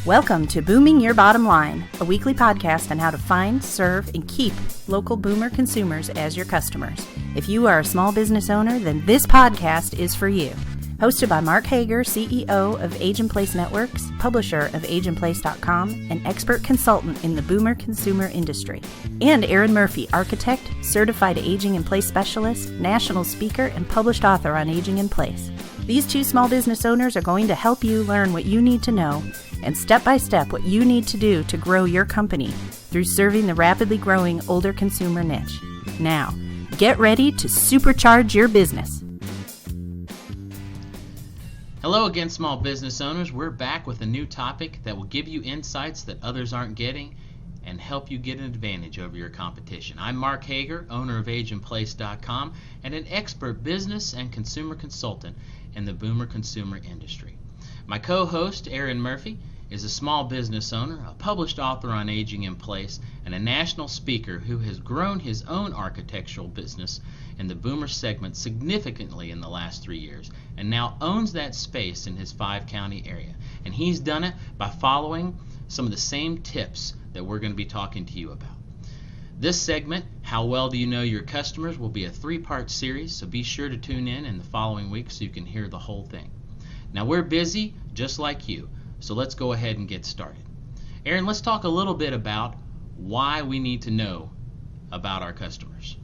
Welcome to Booming Your Bottom Line, a weekly podcast on how to find, serve, and keep local boomer consumers as your customers. If you are a small business owner, then this podcast is for you. Hosted by Mark Hager, CEO of Age in Place Networks, publisher of AgeInPlace.com, and expert consultant in the boomer consumer industry. And Aaron Murphy, architect, certified Aging in Place specialist, national speaker, and published author on Aging in Place. These two small business owners are going to help you learn what you need to know and step-by-step what you need to do to grow your company through serving the rapidly growing older consumer niche. Now, get ready to supercharge your business. Hello again, small business owners. We're back with a new topic that will give you insights that others aren't getting and help you get an advantage over your competition. I'm Mark Hager, owner of AgeInPlace.com and an expert business and consumer consultant in the boomer consumer industry. My co-host, Aaron Murphy, is a small business owner, a published author on Aging in Place, and a national speaker who has grown his own architectural business in the boomer segment significantly in the last 3 years, and now owns that space in his 5-county area. And he's done it by following some of the same tips that we're going to be talking to you about. This segment, How Well Do You Know Your Customers, will be a 3-part series, so be sure to tune in the following week so you can hear the whole thing. Now, we're busy, just like you, so let's go ahead and get started. Aaron, let's talk a little bit about why we need to know about our customers.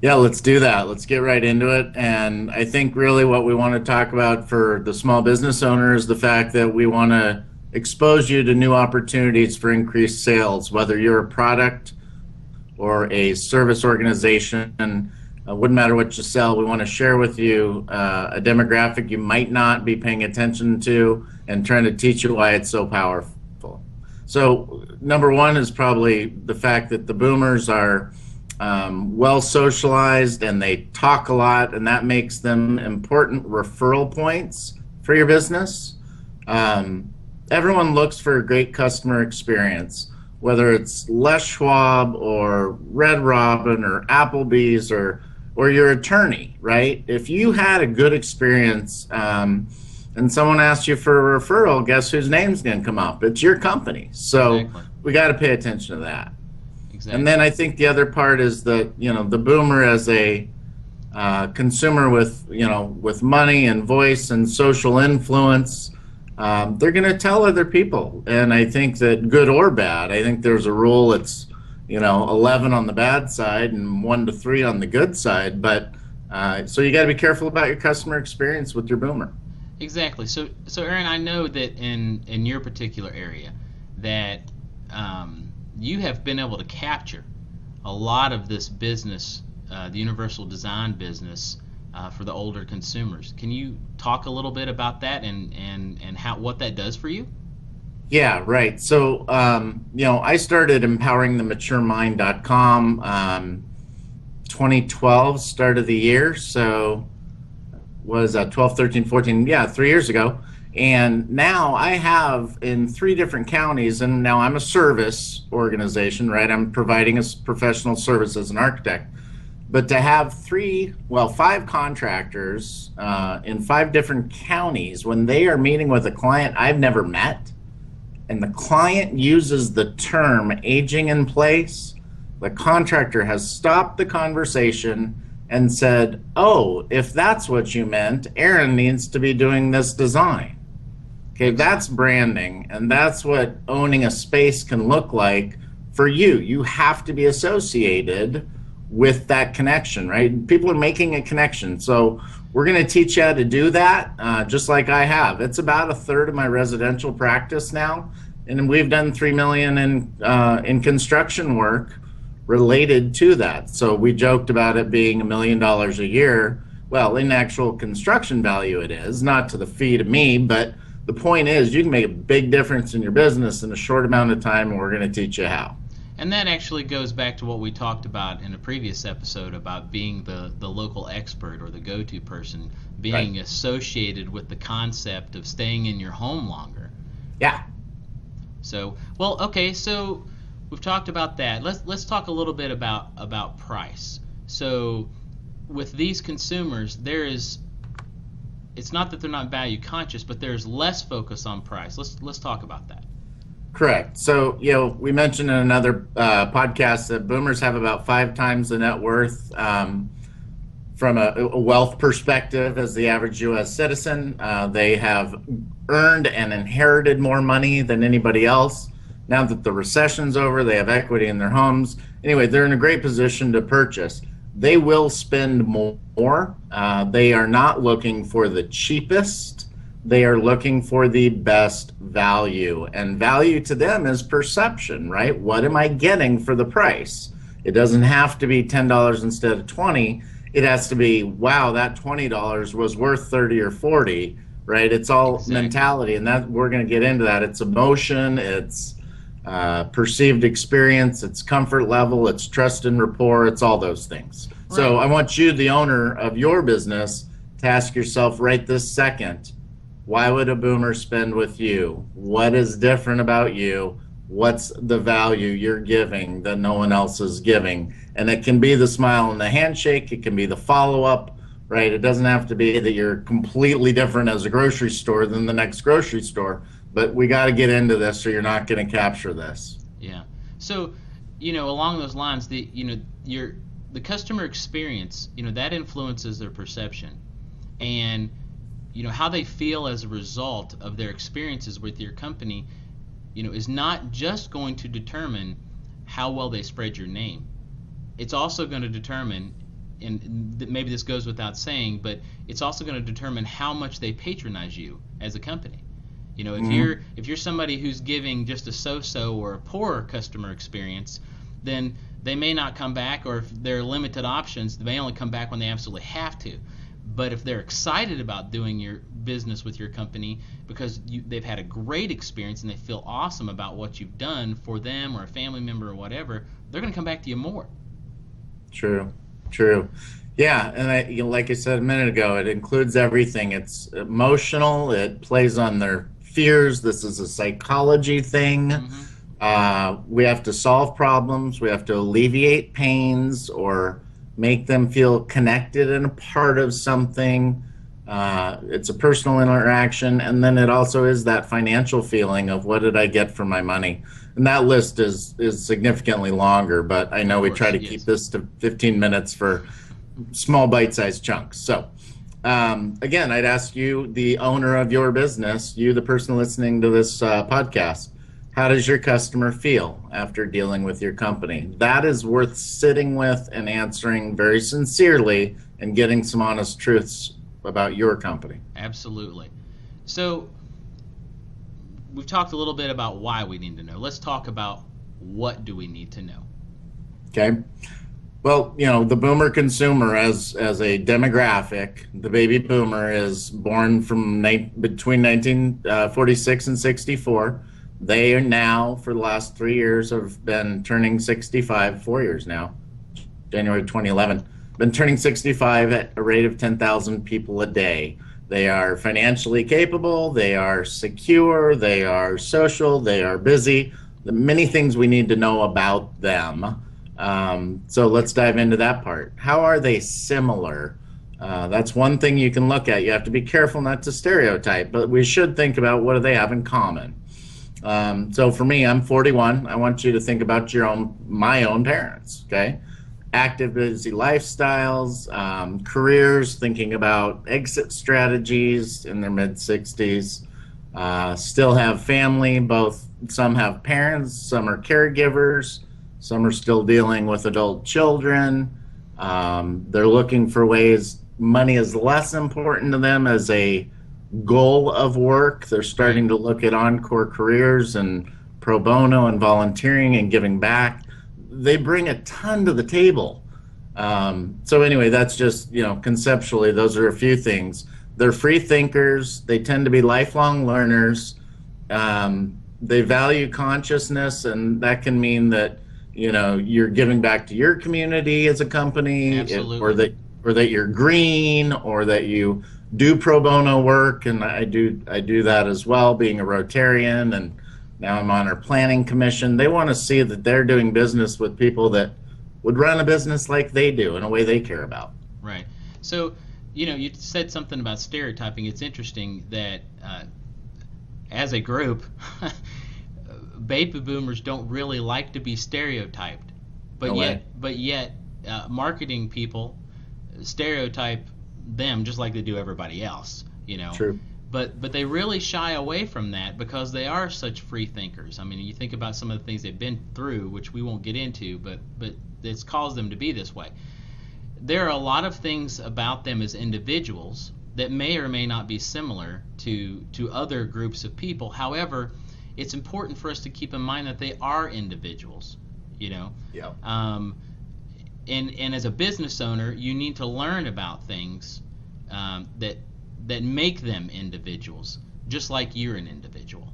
Yeah, let's do that. Let's get right into it. And I think really what we want to talk about for the small business owner is the fact that we want to expose you to new opportunities for increased sales, whether you're a product or a service organization. Wouldn't matter what you sell. We want to share with you a demographic you might not be paying attention to and trying to teach you why it's so powerful. So number one is probably the fact that the boomers are well socialized and they talk a lot, and that makes them important referral points for your business. Everyone looks for a great customer experience, whether it's Les Schwab or Red Robin or Applebee's or your attorney, right? If you had a good experience and someone asked you for a referral, guess whose name's going to come up? It's your company. So exactly. We got to pay attention to that. Exactly. And then I think the other part is that, the boomer as a consumer with money and voice and social influence, they're going to tell other people. And I think that good or bad, I think there's a rule it's 11 on the bad side and 1 to 3 on the good side. But so you got to be careful about your customer experience with your boomer. Exactly. So Aaron, I know that in your particular area that you have been able to capture a lot of this business, the universal design business for the older consumers. Can you talk a little bit about that and what that does for you? Yeah, right. So, I started empoweringthematuremind.com 2012, start of the year. So was 12, 13, 14, 3 years ago. And now I have in 3 different counties, and now I'm a service organization, right? I'm providing a professional service as an architect. But to have 5 contractors in 5 different counties when they are meeting with a client I've never met, and the client uses the term aging in place, the contractor has stopped the conversation and said, oh, if that's what you meant, Aaron needs to be doing this design. Okay, that's branding, and that's what owning a space can look like for you. You have to be associated with that connection, right? People are making a connection. So we're going to teach you how to do that, just like I have. It's about 1/3 of my residential practice now, and we've done $3 million in construction work related to that. So we joked about it being $1 million a year. Well, in actual construction value it is, not to the fee to me, but the point is you can make a big difference in your business in a short amount of time, and we're going to teach you how. And that actually goes back to what we talked about in a previous episode about being the local expert or the go-to person, being right. Associated with the concept of staying in your home longer. Yeah. So, so we've talked about that. Let's talk a little bit about price. So with these consumers, there is it's not that they're not value conscious, but there's less focus on price. Let's talk about that. Correct. So, we mentioned in another podcast that boomers have about 5 times the net worth from a wealth perspective as the average U.S. citizen. They have earned and inherited more money than anybody else. Now that the recession's over, they have equity in their homes. Anyway, they're in a great position to purchase. They will spend more. They are not looking for the cheapest. They are looking for the best value. And value to them is perception, right? What am I getting for the price? It doesn't have to be $10 instead of $20. It has to be, wow, that $20 was worth 30 or 40, right? It's all mentality, and that we're going to get into that. It's emotion, it's perceived experience, it's comfort level, it's trust and rapport, it's all those things. Right. So I want you, the owner of your business, to ask yourself right this second, why would a boomer spend with you? What is different about you? What's the value you're giving that no one else is giving? And it can be the smile and the handshake. It can be the follow-up, right? It doesn't have to be that you're completely different as a grocery store than the next grocery store. But we got to get into this, or you're not going to capture this. Yeah. So, along those lines, the customer experience, that influences their perception, and how they feel as a result of their experiences with your company, is not just going to determine how well they spread your name. It's also going to determine, and maybe this goes without saying, but it's also going to determine how much they patronize you as a company. If you're somebody who's giving just a so-so or a poor customer experience, then they may not come back, or if they're limited options, they may only come back when they absolutely have to. But if they're excited about doing your business with your company because they've had a great experience and they feel awesome about what you've done for them or a family member or whatever, they're going to come back to you more. True. Yeah, and like I said a minute ago, it includes everything. It's emotional. It plays on their fears. This is a psychology thing. Mm-hmm. We have to solve problems. We have to alleviate pains or make them feel connected and a part of something. It's a personal interaction, and then it also is that financial feeling of what did I get for my money. And that list is significantly longer, but I know we try to keep this to 15 minutes for small bite-sized chunks. So again, I'd ask you, the owner of your business, you, the person listening to this podcast, how does your customer feel after dealing with your company? That is worth sitting with and answering very sincerely and getting some honest truths about your company. Absolutely. So we've talked a little bit about why we need to know. Let's talk about what do we need to know. Okay. Well, the boomer consumer as a demographic, the baby boomer is born from between 1946 and 64. They are now, for the last 3 years, have been turning 65, 4 years now, January 2011, been turning 65 at a rate of 10,000 people a day. They are financially capable, they are secure, they are social, they are busy. The many things we need to know about them. So let's dive into that part. How are they similar? That's one thing you can look at. You have to be careful not to stereotype, but we should think about what do they have in common. So for me, I'm 41. I want you to think about my own parents, okay? Active, busy lifestyles, careers, thinking about exit strategies in their mid-60s, still have family, some have parents, some are caregivers, some are still dealing with adult children. They're looking for ways, money is less important to them as a goal of work. They're starting to look at encore careers and pro bono and volunteering and giving back. They bring a ton to the table. So anyway, that's just, conceptually, those are a few things. They're free thinkers. They tend to be lifelong learners. They value consciousness, and that can mean that, you're giving back to your community as a company, or that you're green, or that you do pro bono work, and I do that as well, being a Rotarian, and now I'm on our planning commission. They want to see that they're doing business with people that would run a business like they do in a way they care about. Right. So You said something about stereotyping. It's interesting that as a group, baby boomers don't really like to be stereotyped, but No yet, way. marketing people stereotype them just like they do everybody else. True. But they really shy away from that because they are such free thinkers. I mean, you think about some of the things they've been through, which we won't get into, but it's caused them to be this way. There are a lot of things about them as individuals that may or may not be similar to other groups of people. However, it's important for us to keep in mind that they are individuals. Yeah. And as a business owner, you need to learn about things that make them individuals, just like you're an individual.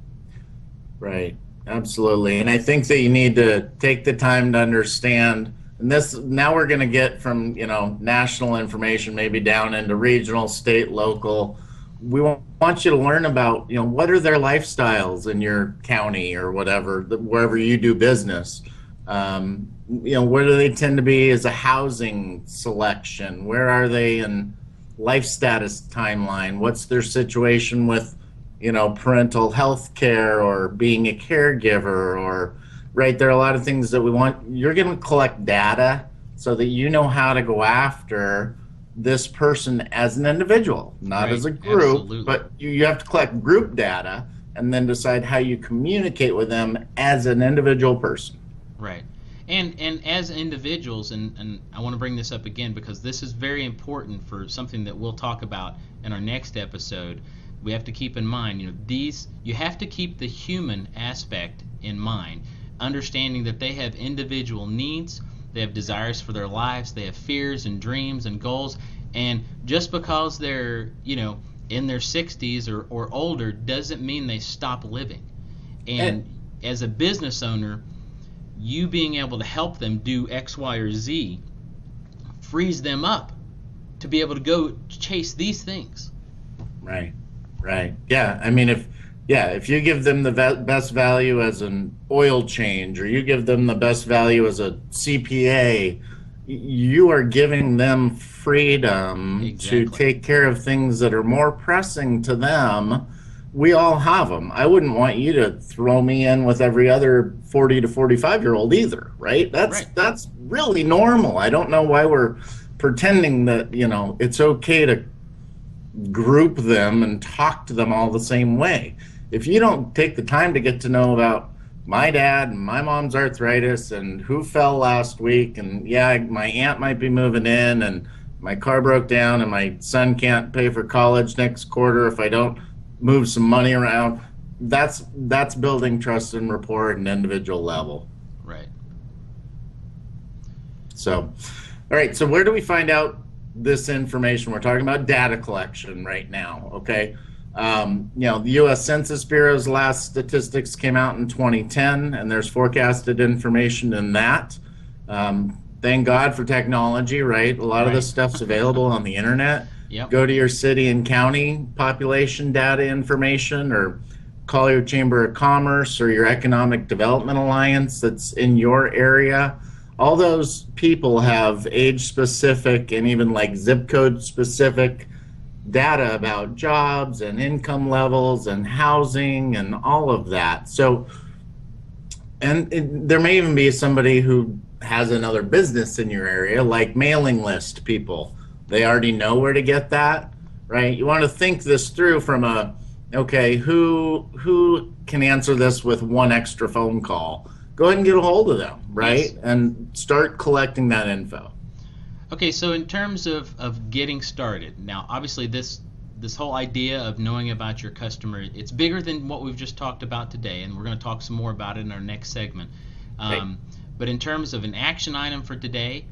Right. Absolutely. And I think that you need to take the time to understand, and this, now we're going to get from, national information, maybe down into regional, state, local. We want you to learn about, what are their lifestyles in your county or whatever, wherever you do business. Where do they tend to be as a housing selection? Where are they in life status timeline? What's their situation with, parental health care or being a caregiver? Or, right, there are a lot of things that we want. You're going to collect data so that you know how to go after this person as an individual, not Right, as a group. absolutely. But you have to collect group data and then decide how you communicate with them as an individual person. Right. And as individuals, and I want to bring this up again because this is very important for something that we'll talk about in our next episode. We have to keep in mind, you have to keep the human aspect in mind, understanding that they have individual needs, they have desires for their lives, they have fears and dreams and goals, and just because they're, in their 60s or older doesn't mean they stop living. And as a business owner, you being able to help them do X, Y, or Z frees them up to be able to go chase these things. Right. Yeah. I mean, if you give them the best value as an oil change, or you give them the best value as a CPA, you are giving them freedom to take care of things that are more pressing to them. We all have them. I wouldn't want you to throw me in with every other 40 to 45-year-old either, right? That's really normal. I don't know why we're pretending that, it's okay to group them and talk to them all the same way. If you don't take the time to get to know about my dad and my mom's arthritis and who fell last week, and my aunt might be moving in, and my car broke down, and my son can't pay for college next quarter if I don't move some money around, that's building trust and rapport at an individual level. Right. So, all right, so where do we find out this information? We're talking about data collection right now, okay? The U.S. Census Bureau's last statistics came out in 2010, and there's forecasted information in that. Thank God for technology, right? A lot of this stuff's available on the internet. Yep. Go to your city and county population data information, or call your Chamber of Commerce or your Economic Development Alliance that's in your area. All those people have age-specific and even like zip code-specific data about jobs and income levels and housing and all of that. So, and there may even be somebody who has another business in your area, like mailing list people. They already know where to get that, right? You want to think this through from who can answer this with one extra phone call? Go ahead and get a hold of them, right? Yes. And start collecting that info. Okay, so in terms of getting started, now obviously this whole idea of knowing about your customer, it's bigger than what we've just talked about today, and we're going to talk some more about it in our next segment. Right. But in terms of an action item for today,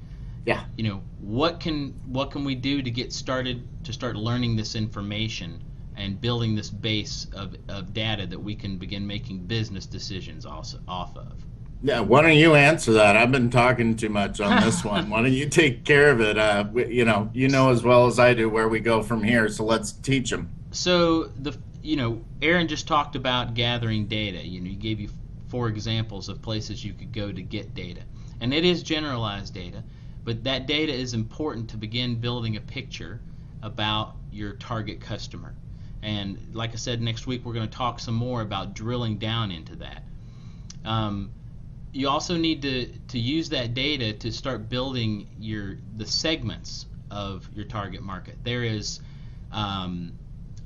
what can we do to get started, to start learning this information and building this base of data that we can begin making business decisions also off of? Yeah, why don't you answer that? I've been talking too much on this one. Why don't you take care of it? You know as well as I do where we go from here, so let's teach them. So Aaron just talked about gathering data. He gave you 4 examples of places you could go to get data, and it is generalized data, but that data is important to begin building a picture about your target customer. And like I said, next week we're going to talk some more about drilling down into that. You also need to use that data to start building the segments of your target market. There is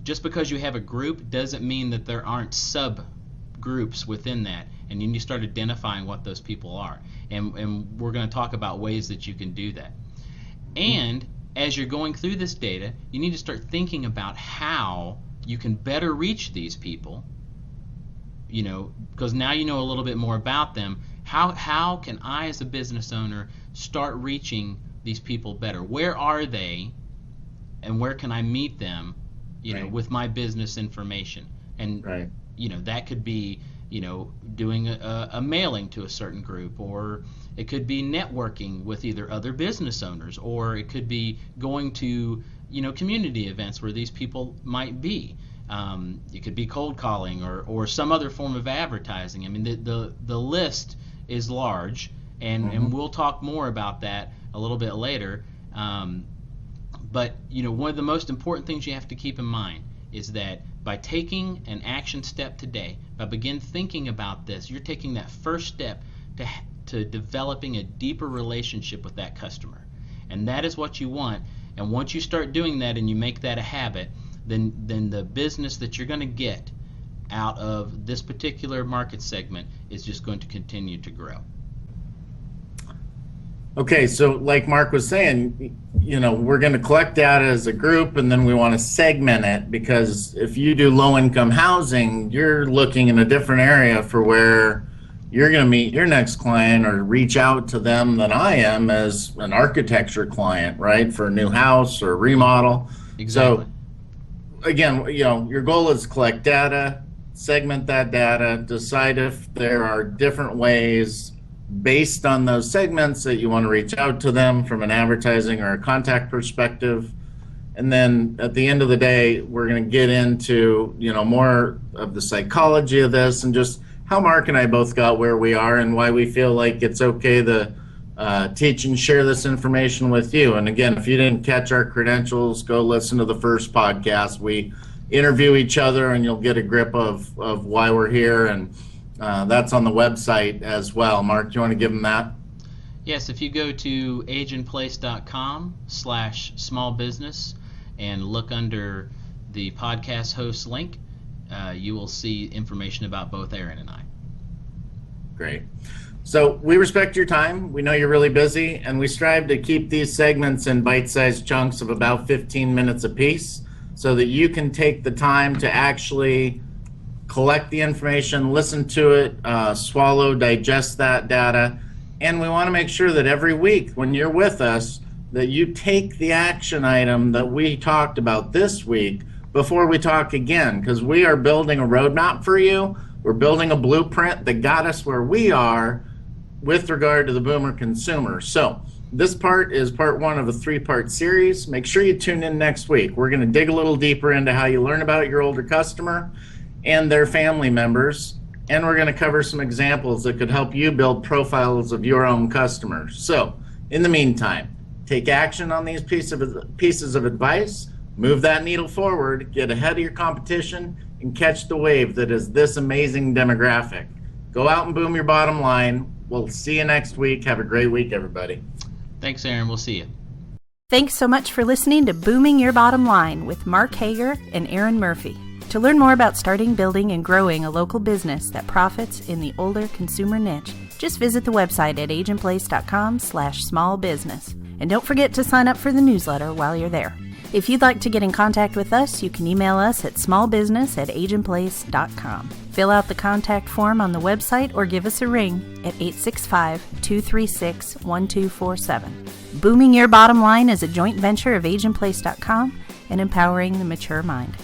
just because you have a group doesn't mean that there aren't subgroups within that, and you need to start identifying what those people are. And we're going to talk about ways that you can do that. And as you're going through this data, you need to start thinking about how you can better reach these people, because now you know a little bit more about them. How can I as a business owner start reaching these people better? Where are they, and where can I meet them, with my business information? And that could be doing a mailing to a certain group, or it could be networking with either other business owners, or it could be going to community events where these people might be. It could be cold calling or some other form of advertising. I mean, the list is large, and we'll talk more about that a little bit later. But one of the most important things you have to keep in mind is that by taking an action step today, by begin thinking about this, you're taking that first step to developing a deeper relationship with that customer. And that is what you want. And once you start doing that and you make that a habit, then the business that you're going to get out of this particular market segment is just going to continue to grow. Okay, so like Mark was saying, we're going to collect data as a group, and then we want to segment it, because if you do low-income housing, you're looking in a different area for where you're going to meet your next client or reach out to them than I am as an architecture client, right, for a new house or remodel. Exactly. So again, your goal is to collect data, segment that data, decide if there are different ways based on those segments that you want to reach out to them from an advertising or a contact perspective. And then at the end of the day, we're going to get into more of the psychology of this, and just how Mark and I both got where we are and why we feel like it's okay to teach and share this information with you. And again, if you didn't catch our credentials, go listen to the first podcast. We interview each other, and you'll get a grip of why we're here, and that's on the website as well. Mark, do you want to give them that? Yes, if you go to ageandplace.com/small business and look under the podcast host link, you will see information about both Aaron and I. Great. So we respect your time. We know you're really busy, and we strive to keep these segments in bite-sized chunks of about 15 minutes apiece so that you can take the time to actually collect the information, listen to it, swallow, digest that data. And we want to make sure that every week when you're with us, that you take the action item that we talked about this week before we talk again, because we are building a roadmap for you. We're building a blueprint that got us where we are with regard to the boomer consumer. So this part is part one of a 3-part series. Make sure you tune in next week. We're going to dig a little deeper into how you learn about your older customer and their family members, and we're going to cover some examples that could help you build profiles of your own customers. So in the meantime, take action on these pieces of advice, move that needle forward, get ahead of your competition, and catch the wave that is this amazing demographic. Go out and boom your bottom line. We'll see you next week. Have a great week, everybody. Thanks, Aaron. We'll see you. Thanks so much for listening to Booming Your Bottom Line with Mark Hager and Aaron Murphy. To learn more about starting, building, and growing a local business that profits in the older consumer niche, just visit the website at ageandplace.com/smallbusiness. And don't forget to sign up for the newsletter while you're there. If you'd like to get in contact with us, you can email us at smallbusiness@ageandplace.com. Fill out the contact form on the website or give us a ring at 865-236-1247. Booming Your Bottom Line is a joint venture of ageandplace.com and empowering the mature mind.